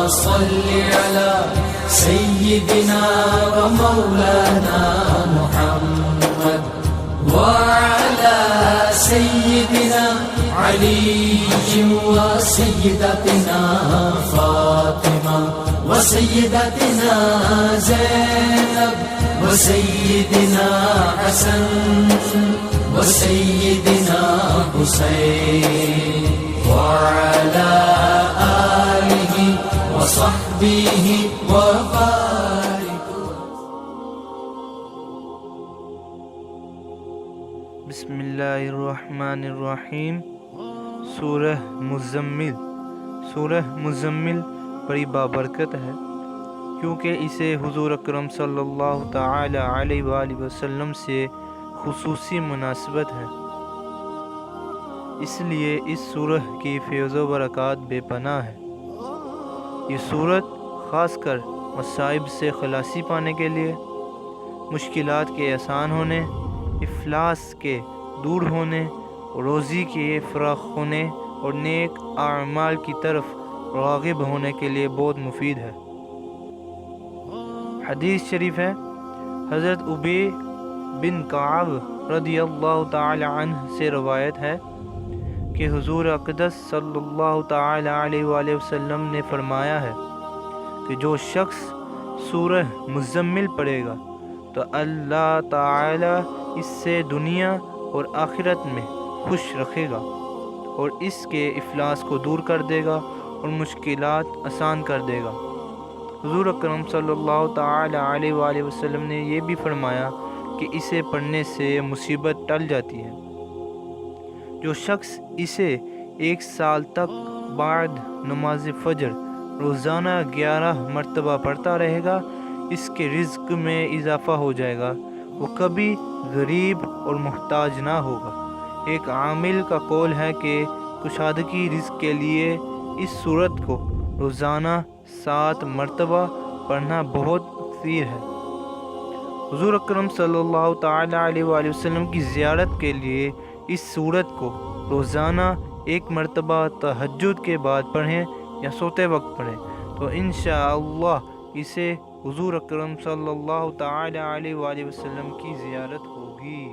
صل على سيدنا ومولانا محمد وعلى سيدنا علي وسيدتنا فاطمة وسيدتنا زينب وسيدنا حسن وسيدنا حسين وعلى آله وصحبه وبارك. بسم اللہ الرحمن الرحیم. سورہ مزمل. سورہ مزمل بڑی بابرکت ہے کیونکہ اسے حضور اکرم صلی اللہ تعالی علیہ وآلہ وسلم سے خصوصی مناسبت ہے، اس لیے اس سورہ کی فیض و برکات بے پناہ ہے. یہ سورت خاص کر مصائب سے خلاصی پانے کے لیے، مشکلات کے آسان ہونے، افلاس کے دور ہونے، روزی کے فراخ ہونے اور نیک اعمال کی طرف راغب ہونے کے لیے بہت مفید ہے. حدیث شریف ہے، حضرت ابی بن کعب رضی اللہ تعالی عنہ سے روایت ہے کہ حضور اقدس صلی اللہ تعالی علیہ وآلہ وسلم نے فرمایا ہے کہ جو شخص سورہ مزمل پڑھے گا تو اللہ تعالی اس سے دنیا اور آخرت میں خوش رکھے گا اور اس کے افلاس کو دور کر دے گا اور مشکلات آسان کر دے گا. حضور اکرم صلی اللہ تعالی علیہ وآلہ وسلم نے یہ بھی فرمایا کہ اسے پڑھنے سے مصیبت ٹل جاتی ہے. جو شخص اسے 1 سال تک بعد نماز فجر روزانہ 11 مرتبہ پڑھتا رہے گا، اس کے رزق میں اضافہ ہو جائے گا، وہ کبھی غریب اور محتاج نہ ہوگا. ایک عامل کا قول ہے کہ کشادگی رزق کے لیے اس سورت کو روزانہ 7 مرتبہ پڑھنا بہت کثیر ہے. حضور اکرم صلی اللہ تعالی علیہ وآلہ وسلم کی زیارت کے لیے اس سورت کو روزانہ 1 مرتبہ تہجد کے بعد پڑھیں یا سوتے وقت پڑھیں تو انشاء اللہ اسے حضور اکرم صلی اللہ تعالی علیہ وآلہ وسلم کی زیارت ہوگی.